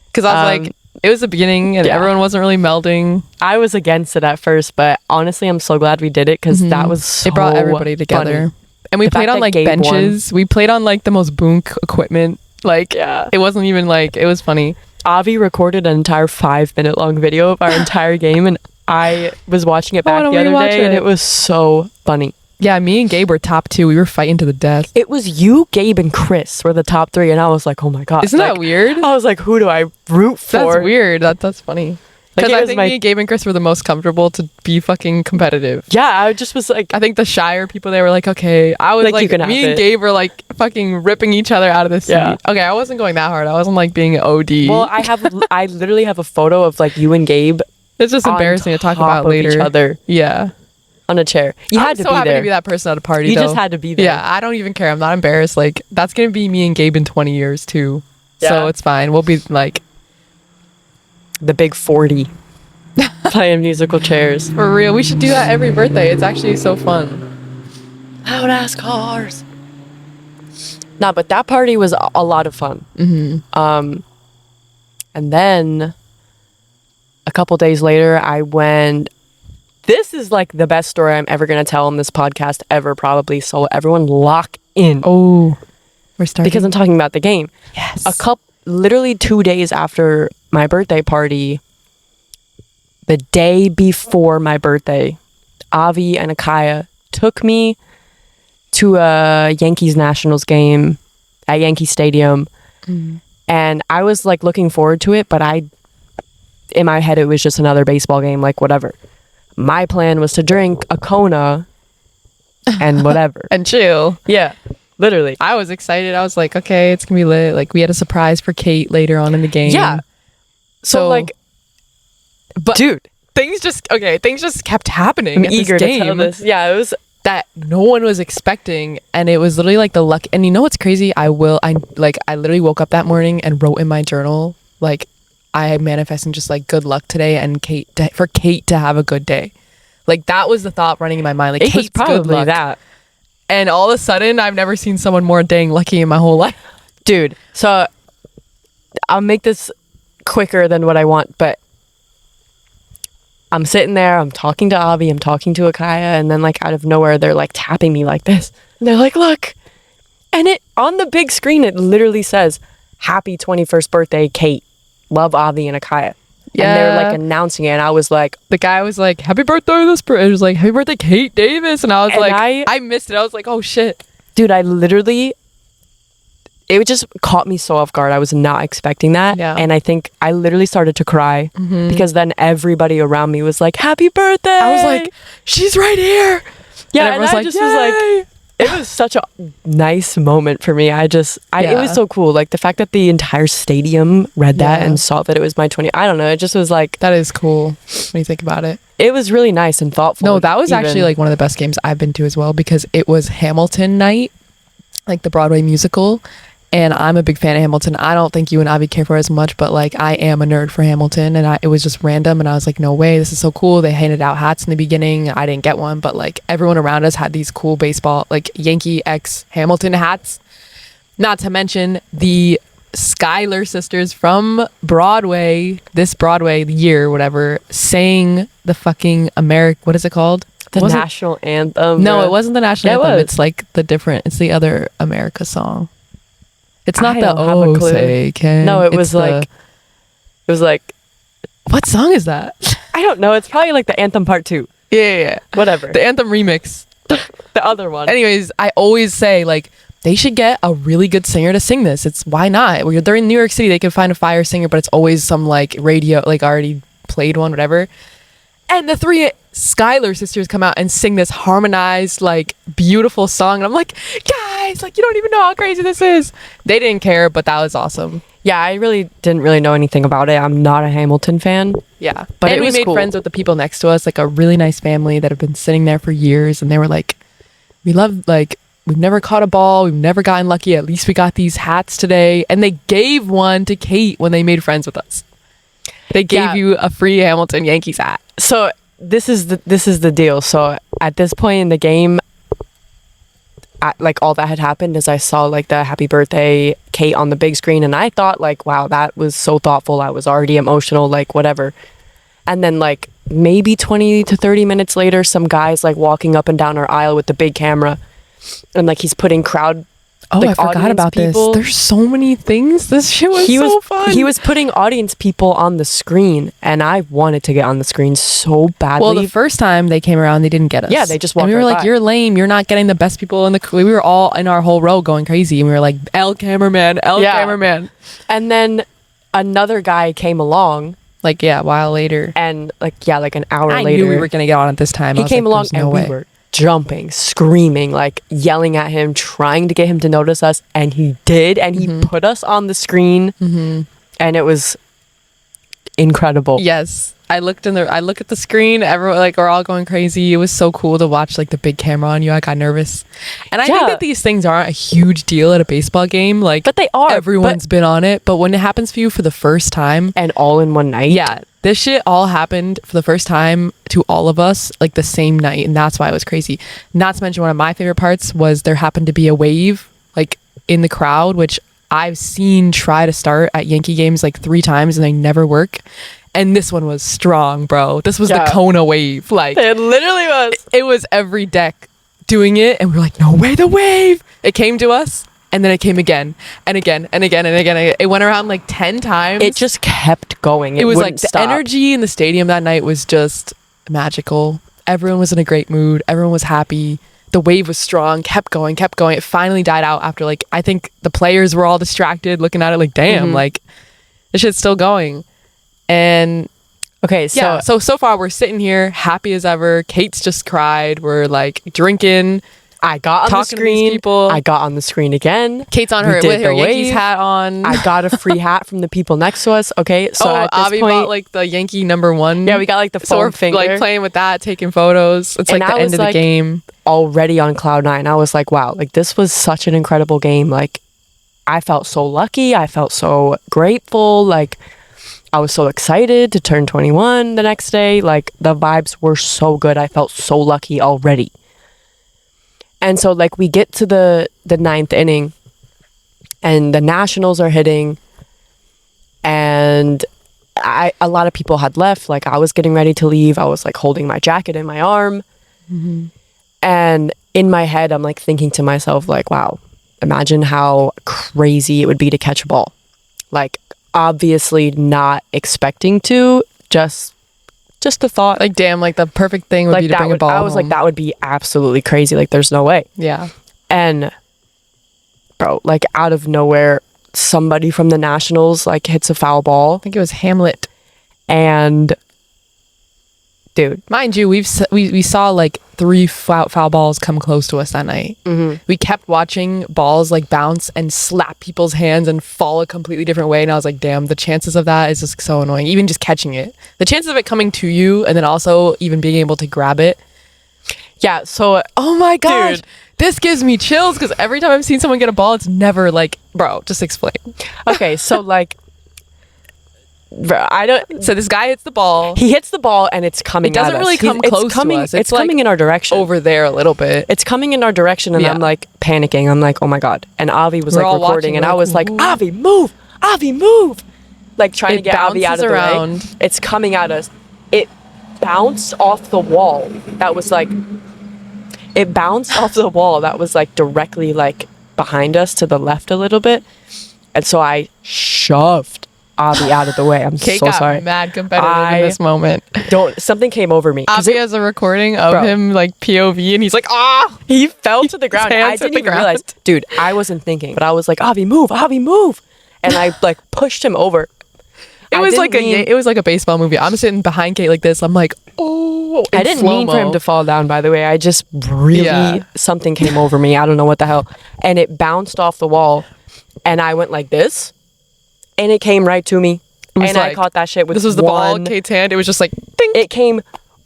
because I was like, it was the beginning, and yeah. everyone wasn't really melding. I was against it at first, but honestly, I'm so glad we did it because that was so It brought everybody together. funny. And we The played fact on that like Gabe won. benches. We played on like the most boonk equipment. Like, Yeah. it wasn't even like, it was funny. Avi recorded an entire 5-minute long video of our entire game, and I was watching it back don't the we other watch day, and it? it was so funny. Yeah, me and Gabe were top 2. We were fighting to the death. It was you, Gabe, and Chris were the top 3, and I was like, oh my god. Isn't Like, that weird? I was like, who do I root for? That's weird. That's funny. Like, Because it I was think my- me and Gabe and Chris were the most comfortable to be fucking competitive. Yeah, I just was like, I think the shyer people, they were like, okay. I was Like, like, you can have me and it. Gabe were like fucking ripping each other out of the seat. Yeah. Okay, I wasn't going that hard. I wasn't like being OD. well, I literally have a photo of like you and Gabe it's just on embarrassing to talk top about of later. each other Yeah. on a chair. You I'm had to so be happy there. to be that person at a party. You though. just had to be there. Yeah, I don't even care. I'm not embarrassed. Like, that's gonna be me and Gabe in 20 years too. Yeah. So it's fine. We'll be like, The big 40 playing musical chairs. for real. We should do that every birthday. It's actually so fun. Loud ass cars. Nah, but that party was a lot of fun. And then a couple days later, I went. This is like the best story I'm ever gonna tell on this podcast ever, probably. So everyone lock in Oh, we're starting. because I'm talking about the game. yes. Literally 2 days after my birthday party, the day before my birthday, Avi and Akaya took me to a Yankees Nationals game at Yankee Stadium. And I was like looking forward to it, but in my head, it was just another baseball game, like whatever. My plan was to drink a Kona and whatever. and chill. Yeah, literally. I was excited. I was like, okay, it's gonna be lit. Like, we had a surprise for Kate later on in the game. Yeah. So like, but dude, things just kept happening. I'm at this eager to game tell this. Yeah, it was. that no one was expecting, and it was literally like the luck. And you know what's crazy? I literally woke up that morning and wrote in my journal, like, I manifesting just like good luck today and for Kate to have a good day. Like, that was the thought running in my mind. Like, It was Kate's good probably luck. that. And all of a sudden, I've never seen someone more dang lucky in my whole life. Dude, so I'll make this quicker than what I want, but I'm sitting there, I'm talking to Avi, I'm talking to Akaya, and then like out of nowhere, they're like tapping me like this. And they're like, look. And it on the big screen, it literally says, happy 21st birthday, Kate. Love Avi and Akaya. And they're like announcing it, and I was like, The guy was like, happy birthday, it was like, happy birthday, Kate Davis. And I was And like, I- I missed it. I was like, oh shit. dude, it just caught me so off guard. I was not expecting that. Yeah. And I think I literally started to cry because then everybody around me was like, happy birthday. I was like, she's right here. yeah, and and everyone's I like, just was like, it was such a nice moment for me. It was Yeah. so cool. Like the fact that the entire stadium read that Yeah. and saw that it was my 20. I don't know. It just was like, that is cool when you think about it. it was really nice and thoughtful. No, that was actually even. like one of the best games I've been to as well, because it was Hamilton night, like the Broadway musical. And I'm a big fan of Hamilton. I don't think you and Avi care for it as much, but like, I am a nerd for Hamilton, and it was just random. And I was like, no way, this is so cool. They handed out hats in the beginning. I didn't get one, but like everyone around us had these cool baseball, like Yankee X Hamilton hats. Not to mention the Schuyler sisters from Broadway, this Broadway year, whatever, sang the fucking what is it called? the Was it- national anthem. No, it wasn't the national Yeah, it anthem. was. It's like it's the other America song. It's not I the don't have a Oh clue. Say Can. No, it It's was the- like, it was like, what song is that? I don't know. It's probably like the anthem part 2. Yeah. Whatever. The anthem remix. The other one. Anyways, I always say like they should get a really good singer to sing this. It's why not? They're in New York City, they can find a fire singer, but it's always some like radio, like already played one, whatever. And the 3 Schuyler sisters come out and sing this harmonized, like beautiful song. And I'm like, guys, like you don't even know how crazy this is. They didn't care, but that was awesome. Yeah, I really didn't really know anything about it. I'm not a Hamilton fan. Yeah. But and it we was made cool. friends with the people next to us, like a really nice family that have been sitting there for years. And they were like, we love, like, we've never caught a ball. We've never gotten lucky. At least we got these hats today. And they gave one to Kate when they made friends with us. They gave you a free Hamilton Yankees hat. So this is the deal. So at this point in the game, like all that had happened is I saw like the happy birthday Kate on the big screen, and I thought like, wow, that was so thoughtful. I was already emotional, like whatever. And then like maybe 20 to 30 minutes later, some guy's like walking up and down our aisle with the big camera, and like he's putting crowd. Oh, like, I forgot about people. this. There's so many things. This shit was so fun. He was putting audience people on the screen, and I wanted to get on the screen so badly. Well, the first time they came around, they didn't get us. Yeah, they just walked and we were right like, by. "You're lame. You're not getting the best people in the." We were all in our whole row going crazy, and we were like, "El cameraman, cameraman." And then another guy came along, Like, yeah, a while later, and like an hour I later, knew we were gonna get on at this time. he came along, and we were jumping, screaming, like yelling at him, trying to get him to notice us, and he did, and he put us on the screen, and it was incredible. Yes, I look at the screen. Everyone, like, we're all going crazy. It was so cool to watch, like, the big camera on you. I got nervous, and I think that these things aren't a huge deal at a baseball game. Like, but they are. Everyone's been on it, but when it happens for you for the first time, and all in one night, yeah, this shit all happened for the first time to all of us, like the same night, and that's why it was crazy. Not to mention, one of my favorite parts was there happened to be a wave, like, in the crowd, which I've seen try to start at Yankee games like 3 times and they never work. And this one was strong, bro. This was the Kona wave. Like, it literally was. It was every deck doing it, and we were like, no way, the wave. It came to us, and then it came again and again and again and again. It went around like 10 times. It just kept going. It was like the energy in the stadium that night was just magical. Everyone was in a great mood. Everyone was happy. The wave was strong, kept going, kept going. It finally died out after, like, I think the players were all distracted looking at it like, damn, like, this shit's still going. And okay, so far we're sitting here happy as ever. Kate's just cried. We're like drinking. I got on the screen. I got on the screen again. Kate's on with her Yankees hat on. I got a free hat from the people next to us. Okay, so at this Avi point, bought like the Yankee #1. Yeah, we got like the foam finger. Like playing with that, taking photos. It's like the end of the game. Already on cloud 9. I was like, wow, like this was such an incredible game. Like, I felt so lucky. I felt so grateful. Like, I was so excited to turn 21 the next day. Like, the vibes were so good. I felt so lucky already. And so, like, we get to the 9th inning, and the Nationals are hitting, and a lot of people had left. Like, I was getting ready to leave. I was, like, holding my jacket in my arm. And in my head, I'm, like, thinking to myself, like, wow, imagine how crazy it would be to catch a ball. Like, obviously not expecting to, just the thought, like, damn, like the perfect thing would like be to bring a ball I was home. like, that would be absolutely crazy. Like, there's no way. Yeah. And bro, like, out of nowhere, somebody from the Nationals like hits a foul ball. I think it was Hamlet. And dude, mind you, we saw like 3 foul balls come close to us that night. We kept watching balls like bounce and slap people's hands and fall a completely different way, and I was like, damn, the chances of that is just so annoying. Even just catching it, the chances of it coming to you and then also even being able to grab it. Yeah, so oh my gosh, dude, this gives me chills because every time I've seen someone get a ball, it's never like, bro, just explain. Okay, so like, bro, I don't. So this guy hits the ball. He hits the ball and it's coming. It doesn't really come close to us. It's coming in our direction. Over there a little bit. It's coming in our direction, and I'm like panicking. I'm like, oh my god. And Avi was like recording, and I was like, Avi, move! Avi, move! Like trying to get Avi out of the way. It's coming at us. It bounced off the wall. That was like. It bounced off the wall that was like directly like behind us to the left a little bit, and so I shoved Avi out of the way. I'm Kate so got sorry. Mad competitive in this moment. Something came over me. Avi has a recording of him like POV, and he's like, he fell to the ground. I didn't even realize, dude. I wasn't thinking, but I was like, Avi, move, and I like pushed him over. It was like a baseball movie. I'm sitting behind Kate like this. I'm like, oh. I didn't mean for him to fall down, by the way. I just really, something came over me. I don't know what the hell. And it bounced off the wall. And I went like this. And it came right to me. And I caught that shit with this was the ball in Kate's hand. It was just like, ding. It came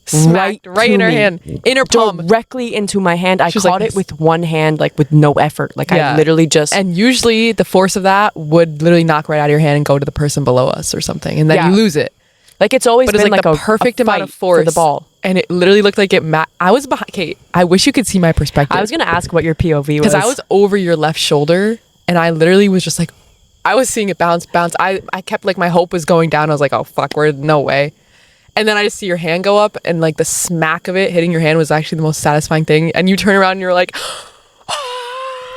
smacked right to in her me. hand, in her palm. Directly into my hand. I She was caught like it with one hand, like with no effort. Like I literally just. And usually the force of that would literally knock right out of your hand and go to the person below us or something, and then you lose it. Like it's always But it's been like the a perfect amount of fight force for the ball. and it literally looked like it. I was behind. Kate, I wish you could see my perspective. I was gonna ask what your POV was because I was over your left shoulder, and I literally was just like, I was seeing it bounce. I kept like my hope was going down. I was like, oh fuck, we're no way. And then I just see your hand go up, and like the smack of it hitting your hand was actually the most satisfying thing. And you turn around and you're like,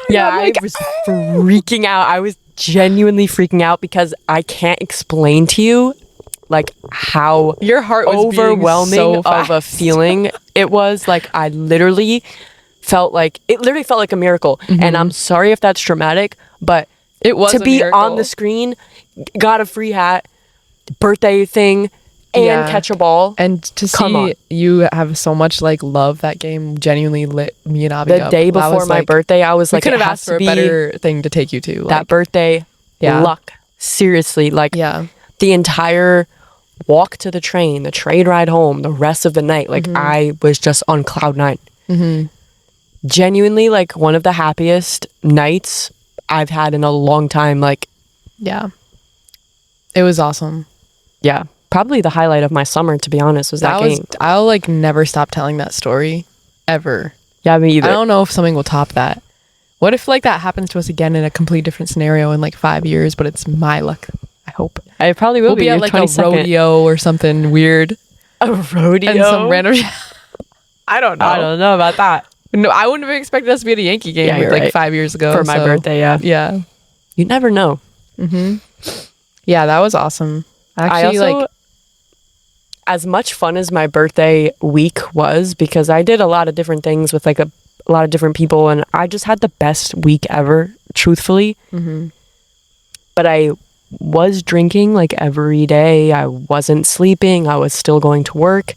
yeah, I was freaking out. I was genuinely freaking out because I can't explain to you like how your heart was overwhelming so of a feeling it was. Like I literally felt like a miracle. And I'm sorry if that's dramatic, but it was to a be miracle. on the screen, got a free hat, birthday thing, and catch a ball. And to see you have so much like love, that game genuinely lit me and Abby the up. day before my birthday, I was like, could have it has asked for to a be better thing to take you to. That birthday luck. Seriously, like the entire walk to the train, the train ride home, the rest of the night, like I was just on cloud 9. Genuinely, like one of the happiest nights I've had in a long time. Like, yeah, it was awesome. Yeah, probably the highlight of my summer, to be honest, was that game. I'll like never stop telling that story ever. Yeah, me either. I don't know if something will top that. What if like that happens to us again in a complete different scenario in like 5 years, but it's my luck? I hope. I probably will be at like a rodeo or something weird. A rodeo? And some random... I don't know. I don't know about that. No, I wouldn't have expected us to be at a Yankee game like 5 years ago. For my birthday, Yeah. You never know. Yeah, that was awesome. Actually, I also, as much fun as my birthday week was, because I did a lot of different things with like a lot of different people, and I just had the best week ever, truthfully. But I was drinking like every day. I wasn't sleeping. I was still going to work.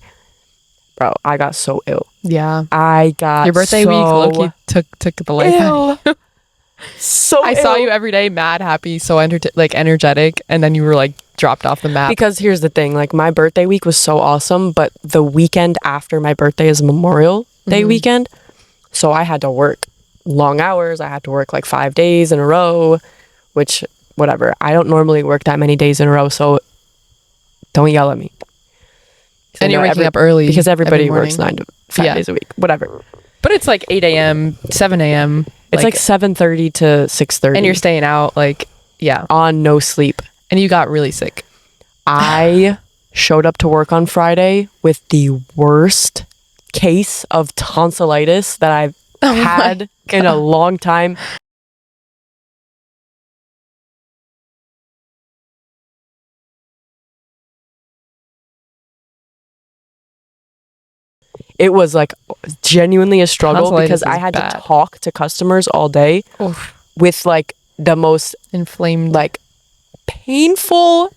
Bro, I got so ill. Yeah. I got your birthday week, Loki took the life out of you. I saw you every day, mad, happy, so energetic, and then you were like dropped off the map. Because here's the thing, like my birthday week was so awesome, but the weekend after my birthday is Memorial Day weekend, so I had to work long hours. I had to work like 5 days in a row, which whatever. I don't normally work that many days in a row, so don't yell at me. And you're waking up early because everybody works 9 to 5 days a week, whatever. But it's like 8 a.m., 7 a.m. It's like 7:30 to 6:30. And you're staying out, like, on no sleep. And you got really sick. I showed up to work on Friday with the worst case of tonsillitis that I've had in a long time. It was like genuinely a struggle because I had to talk to customers all day with like the most inflamed, like painful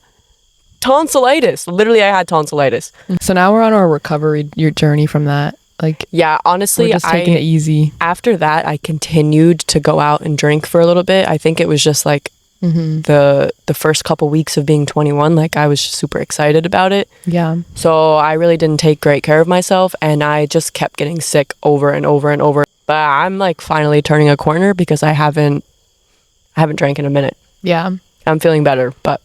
tonsillitis. Literally, I had tonsillitis. So now we're on our recovery, your journey from that. Like, yeah, honestly, we're just taking it easy. After that, I continued to go out and drink for a little bit. I think it was just like the first couple weeks of being 21. Like I was super excited about it. Yeah. So I really didn't take great care of myself, and I just kept getting sick over and over and over. But I'm like finally turning a corner because I haven't drank in a minute. Yeah. I'm feeling better, but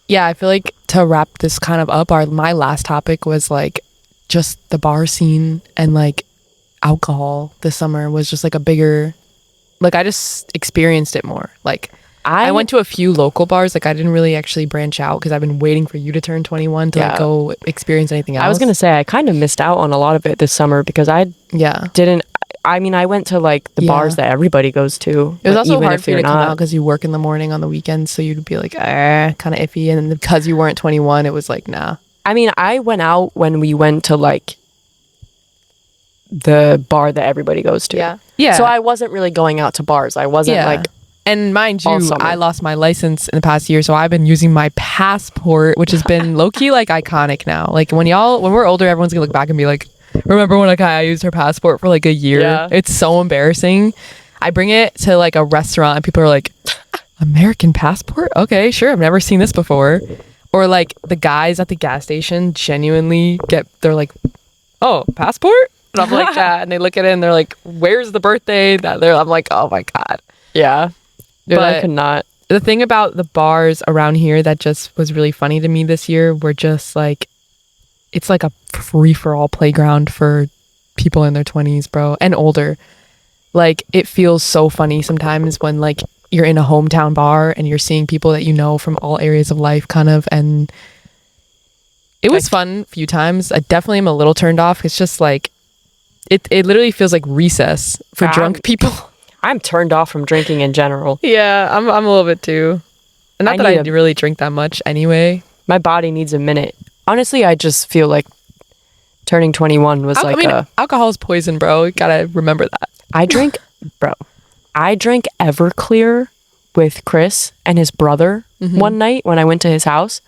yeah, I feel like to wrap this kind of up, my last topic was like just the bar scene, and like alcohol this summer was just like a bigger, like I just experienced it more. Like I went to a few local bars. Like I didn't really actually branch out because I've been waiting for you to turn 21 to like go experience anything else. I was gonna say I kind of missed out on a lot of it this summer because I didn't. I mean, I went to like the bars that everybody goes to. It was also hard for you to come out because you work in the morning on the weekends, so you'd be like, kind of iffy. And then because you weren't 21, it was like, nah. I mean, I went out when we went to like the bar that everybody goes to. Yeah. So I wasn't really going out to bars. I wasn't like. And mind you, I lost my license in the past year, so I've been using my passport, which has been low-key like iconic now. Like when we're older, everyone's gonna look back and be like, remember when I used her passport for like a year? Yeah. It's so embarrassing. I bring it to like a restaurant and people are like, American passport? Okay, sure. I've never seen this before. Or like the guys at the gas station genuinely they're like, oh, passport? And I'm like, yeah. And they look at it and they're like, where's the birthday? I'm like, oh my God. Yeah. Dude, I But could not. the thing about the bars around here that just was really funny to me this year were just like, it's like a free-for-all playground for people in their 20s, bro, and older. Like, it feels so funny sometimes when like you're in a hometown bar and you're seeing people that you know from all areas of life kind of, and it was fun a few times. I definitely am a little turned off. It's just like it literally feels like recess for drunk people. I'm turned off from drinking in general. Yeah, I'm a little bit too. And not that I really drink that much anyway. My body needs a minute. Honestly, I just feel like turning 21 was alcohol is poison, bro. You gotta remember that. I drank Everclear with Chris and his brother one night when I went to his house.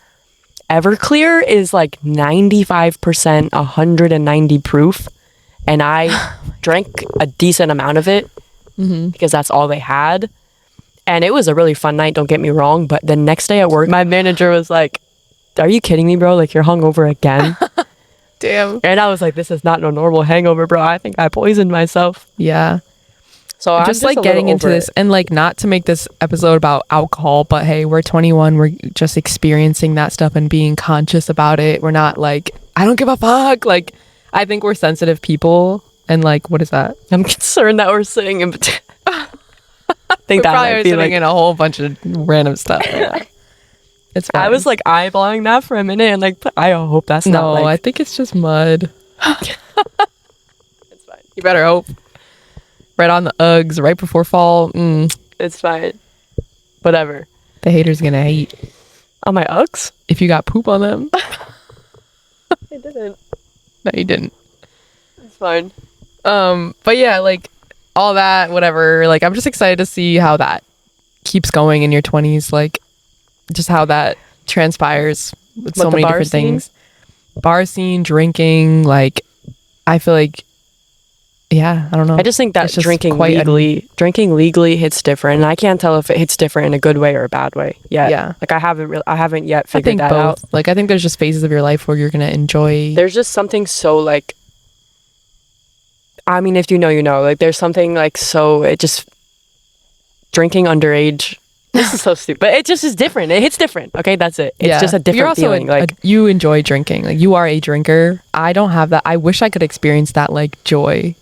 Everclear is like 95%, 190 proof. And I drank a decent amount of it because that's all they had. And it was a really fun night, don't get me wrong. But the next day at work, my manager was like, are you kidding me, bro? Like, you're hungover again? Damn. And I was like, this is not no normal hangover, bro. I think I poisoned myself. Yeah. So I'm just like getting into this, and like, not to make this episode about alcohol, but hey, we're 21. We're just experiencing that stuff and being conscious about it. We're not like, I don't give a fuck. Like, I think we're sensitive people. And like, what is that? I'm concerned that we're sitting in between. I think we that probably might are be sitting like in a whole bunch of random stuff. Yeah. It's fine. I was like eyeballing that for a minute and like, I hope that's not no, like... I think it's just mud. It's fine. You better hope. Right on the Uggs, right before fall. It's fine. Whatever. The haters gonna hate. On my Uggs? If you got poop on them. I didn't. No, you didn't. It's fine. But yeah, like all that, whatever. Like, I'm just excited to see how that keeps going in your 20s. Like, just how that transpires with so many different things. Bar scene, drinking, like, I feel like, yeah, I don't know. I just think that drinking legally hits different, and I can't tell if it hits different in a good way or a bad way yet. Yeah, like I haven't yet figured that out. Like, I think there's just phases of your life where you're gonna enjoy. There's just something so like, I mean, if you know, you know. Like, there's something like so. It just drinking underage. This is so stupid, but it just is different. It hits different. Okay, that's it. It's just a different feeling. Like, you enjoy drinking. Like, you are a drinker. I don't have that. I wish I could experience that like joy.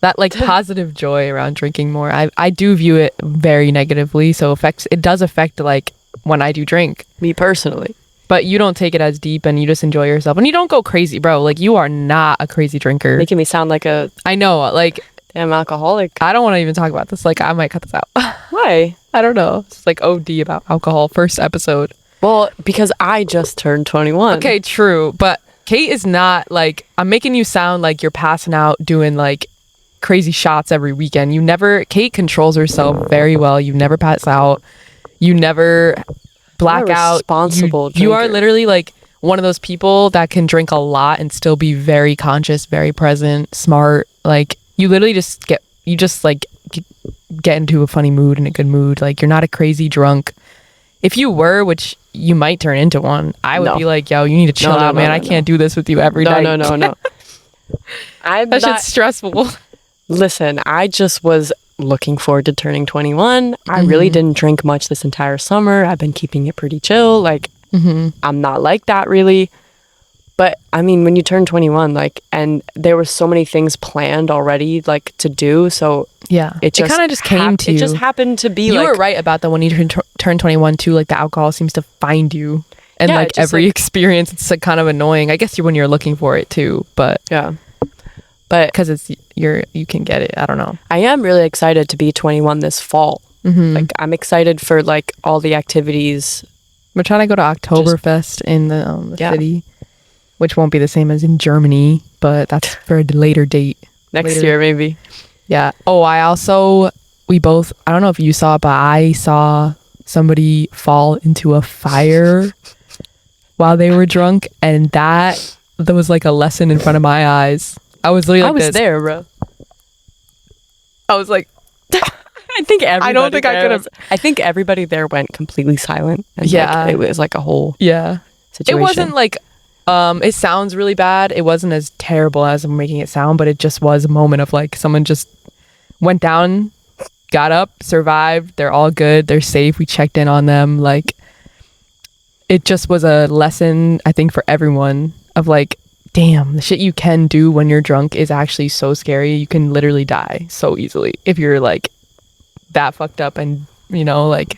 That like positive joy around drinking more. I do view it very negatively, so it does affect like when I do drink. Me personally. But you don't take it as deep and you just enjoy yourself. And you don't go crazy, bro. Like, you are not a crazy drinker. Making me sound like a... I know, like... damn alcoholic. I don't want to even talk about this. Like, I might cut this out. Why? I don't know. It's like OD about alcohol. First episode. Well, because I just turned 21. Okay, true. But Kate is not like... I'm making you sound like you're passing out doing like crazy shots every weekend. Kate controls herself very well. You never pass out. You never... blackout. Responsible you are literally like one of those people that can drink a lot and still be very conscious, very present, smart. Like, you literally just get into a funny mood and a good mood. Like, you're not a crazy drunk. If you were, which you might turn into one, I would be like, yo, you need to chill out, man. I can't do this with you every night. No. That shit's stressful. Listen, I just was looking forward to turning 21. I really didn't drink much this entire summer. I've been keeping it pretty chill. Like, I'm not like that really. But I mean, when you turn 21, like, and there were so many things planned already, like, to do. So yeah, it kind of just came to you. It just happened to be. You were right about that when you turn 21 too. Like, the alcohol seems to find you, and like every experience, it's like kind of annoying. I guess when you're looking for it too, but yeah. But because you can get it. I don't know. I am really excited to be 21 this fall. Like, I'm excited for like all the activities. We're trying to go to Oktoberfest in the city, which won't be the same as in Germany, but that's for a later date. Next year, maybe. Yeah. Oh, I don't know if you saw it, but I saw somebody fall into a fire while they were drunk, and that was like a lesson in front of my eyes. I was literally like, there, bro. I was like, I think everybody there went completely silent. And it was like a whole situation. It wasn't like It sounds really bad. It wasn't as terrible as I'm making it sound, but it just was a moment of like someone just went down, got up, survived. They're all good. They're safe. We checked in on them. Like, it just was a lesson, I think, for everyone of like, damn, the shit you can do when you're drunk is actually so scary. You can literally die so easily if you're like that fucked up, and you know, like,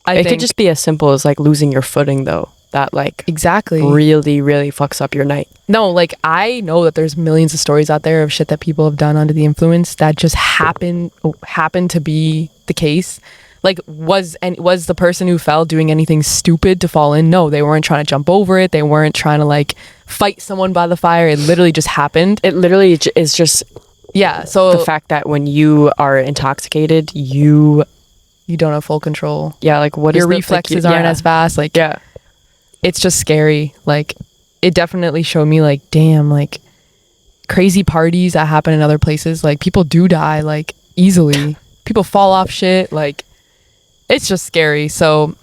It could just be as simple as like losing your footing, though. That like exactly really, really fucks up your night. No, like, I know that there's millions of stories out there of shit that people have done under the influence that just happened to be the case. Like, was the person who fell doing anything stupid to fall in? No, they weren't trying to jump over it. They weren't trying to like fight someone by the fire. It literally just happened. It literally is just So the fact that when you are intoxicated, you don't have full control. Yeah, like what your is reflexes aren't as fast. Like, yeah, it's just scary. Like, it definitely showed me like, damn, like crazy parties that happen in other places. Like, people do die like easily. People fall off shit. Like, it's just scary. So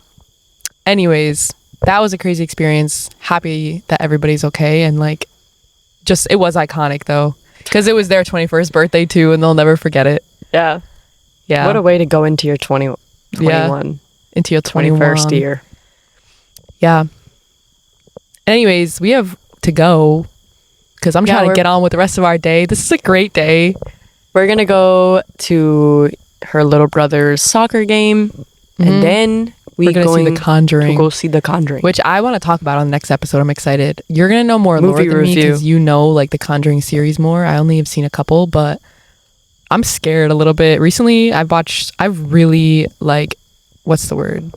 anyways, that was a crazy experience. Happy that everybody's okay. And like, just, it was iconic though, because it was their 21st birthday too, and they'll never forget it. Yeah. What a way to go into your 21. Into your 21st year. Yeah. Anyways, we have to go because I'm trying to get on with the rest of our day. This is a great day. We're going to go to her little brother's soccer game, and then we're going to see The Conjuring. To go see The Conjuring. Which I want to talk about on the next episode. I'm excited. You're going to know more lore than me because you know like the Conjuring series more. I only have seen a couple, but I'm scared a little bit. Recently, I've really like, what's the word?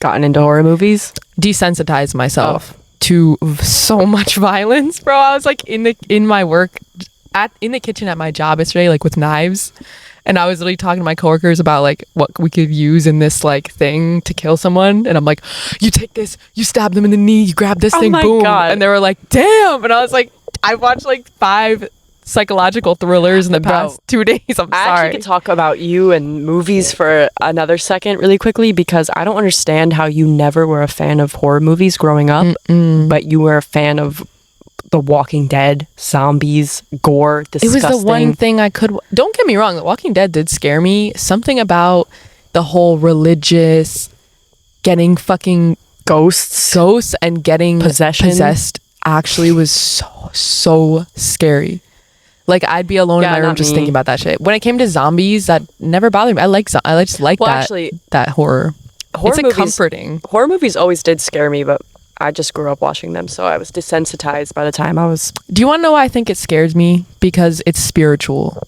Gotten into horror movies? Desensitized myself to so much violence, bro. I was like in my work in the kitchen at my job yesterday, like with knives, and I was literally talking to my coworkers about like what we could use in this like thing to kill someone, and I'm like, you take this, you stab them in the knee, you grab this thing, boom. God. And they were like, damn. And I was like, I watched like 5 psychological thrillers in the past 2 days. I'm sorry. I actually could talk about you and movies for another second really quickly, because I don't understand how you never were a fan of horror movies growing up, but you were a fan of The Walking Dead, zombies, gore, disgusting. It was the one thing I could... Don't get me wrong, The Walking Dead did scare me. Something about the whole religious, getting fucking ghosts and getting possessed actually was so scary. Like, I'd be alone in my room just thinking about that shit. When it came to zombies, that never bothered me. I just like that horror. It's movies, comforting. Horror movies always did scare me, but I just grew up watching them, so I was desensitized by the time I was... Do you want to know why I think it scares me? Because it's spiritual.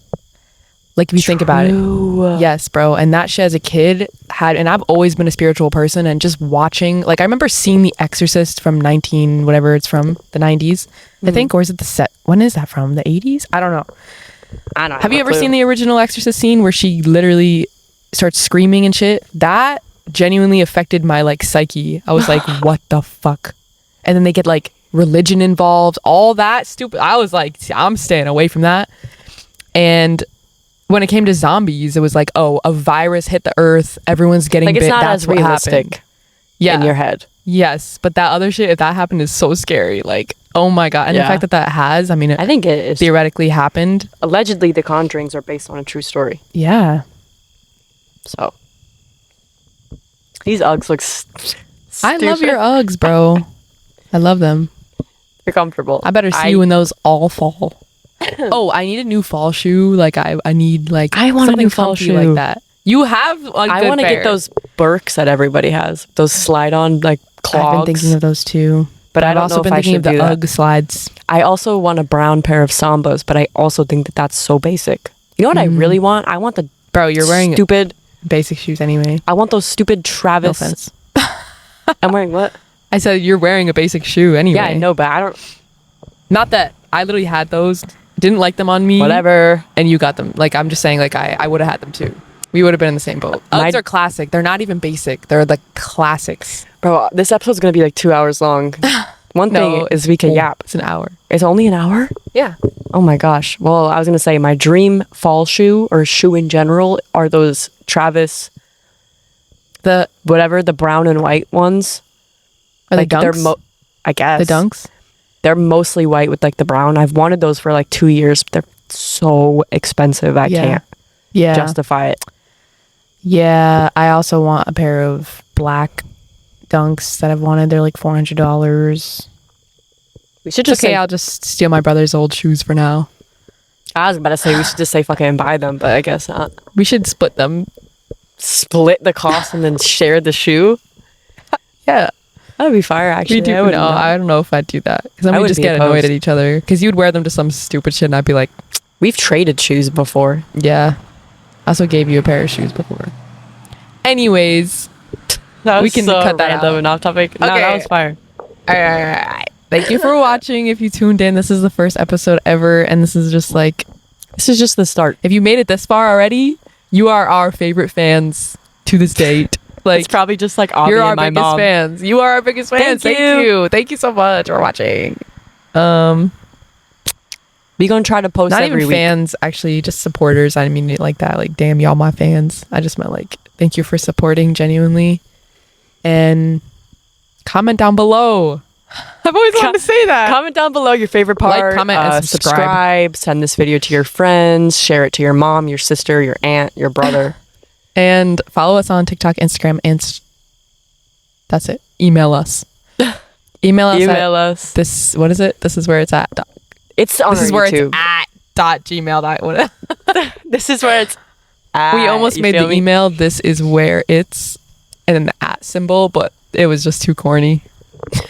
Like, if you think about it. Yes, bro. And that shit as a kid and I've always been a spiritual person, and just watching, like, I remember seeing The Exorcist from the 90s, I think, or is it when is that from? The 80s? I don't know. I don't know. Have you ever seen the original Exorcist scene where she literally starts screaming and shit? That genuinely affected my, like, psyche. I was like, what the fuck? And then they get, like, religion involved, all that stupid. I was like, I'm staying away from that. And when it came to zombies, it was like, oh, a virus hit the earth, everyone's getting bit. It's not that's as what realistic happened. In your head. Yes, but that other shit, if that happened, is so scary. Like, oh my god. And the fact that has, I mean, I think it is theoretically happened. Allegedly, The Conjurings are based on a true story. Yeah. So these Uggs look stupid. I love your Uggs, bro. I love them. They're comfortable. I better see you when those all fall. Oh, I need a new fall shoe. Like, I need, like, I want a new fall shoe like that. You have a I want to get those Birks that everybody has. Those slide-on, like, clogs. I've been thinking of those too. But I've also been thinking of the Ugg slides. I also want a brown pair of Sambas, but I also think that that's so basic. You know what I really want? I want the you're wearing stupid basic shoes anyway. I want those stupid Travis. No offense. I'm wearing what? I said you're wearing a basic shoe anyway. Yeah, I know, but I don't. Not that I literally had those. Didn't like them on me. Whatever. And you got them. Like, I'm just saying, like, I would have had them too. We would have been in the same boat. Uggs are classic. They're not even basic. They're the classics. Bro, this episode's going to be like 2 hours long. One thing is we can yap. It's an hour. It's only an hour? Yeah. Oh my gosh. Well, I was going to say my dream fall shoe or shoe in general are those Travis, the brown and white ones. Are they Dunks? I guess. The Dunks? They're mostly white with like the brown. I've wanted those for like 2 years, but they're so expensive. I can't justify it. Yeah, I also want a pair of black Dunks that I've wanted. They're like $400. We should just okay, I'll just steal my brother's old shoes for now. I was about to say we should just say fucking buy them, but I guess not. We should split them. Split the cost and then share the shoe. Yeah. That'd be fire, actually. I don't know if I'd do that. Because then we'd just get annoyed at each other. Because you'd wear them to some stupid shit and I'd be like... We've traded shoes before. Yeah. I also gave you a pair of shoes before. Anyways. We can so cut that out. And off topic. No, that was fire. All right. Thank you for watching. If you tuned in, this is the first episode ever. And this is just like... This is just the start. If you made it this far already, you are our favorite fans to this date. Like, it's probably just like Avi you're our and my biggest mom. fans. You are our biggest fans. Thank you. Thank you so much for watching. We gonna try to post not every even week. Fans, actually, just supporters. I mean it like that. Like, damn, y'all my fans. I just meant like, thank you for supporting genuinely, and comment down below. I've always wanted to say that. Comment down below your favorite part. Like, comment, and subscribe. Send this video to your friends. Share it to your mom, your sister, your aunt, your brother. And follow us on TikTok, Instagram, and that's it. Email us. Email us. This, what is it? This is where it's at. It's on This is where YouTube. it's at. .gmail. This is where it's at. We almost made the email. This is where it's, and then the @ symbol, but it was just too corny.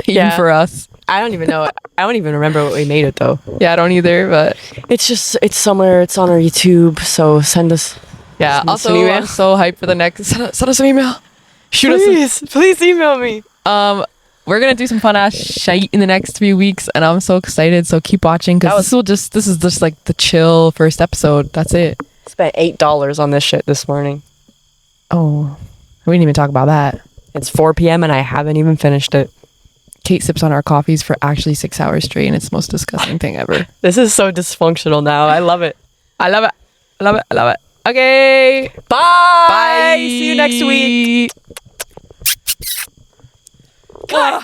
Even for us. I don't even know. I don't even remember what we made it though. Yeah, I don't either, but it's somewhere. It's on our YouTube. So send us. Yeah. Also, I'm so hyped for the next. Send us an email. Shoot us. Please email me. We're gonna do some fun ass shite in the next 3 weeks, and I'm so excited. So keep watching because this is just like the chill first episode. That's it. Spent $8 on this shit this morning. Oh, we didn't even talk about that. It's 4 p.m. and I haven't even finished it. Kate sips on our coffees for actually 6 hours straight, and it's the most disgusting thing ever. This is so dysfunctional now. I love it. I love it. I love it. I love it. Okay. Bye. See you next week. God.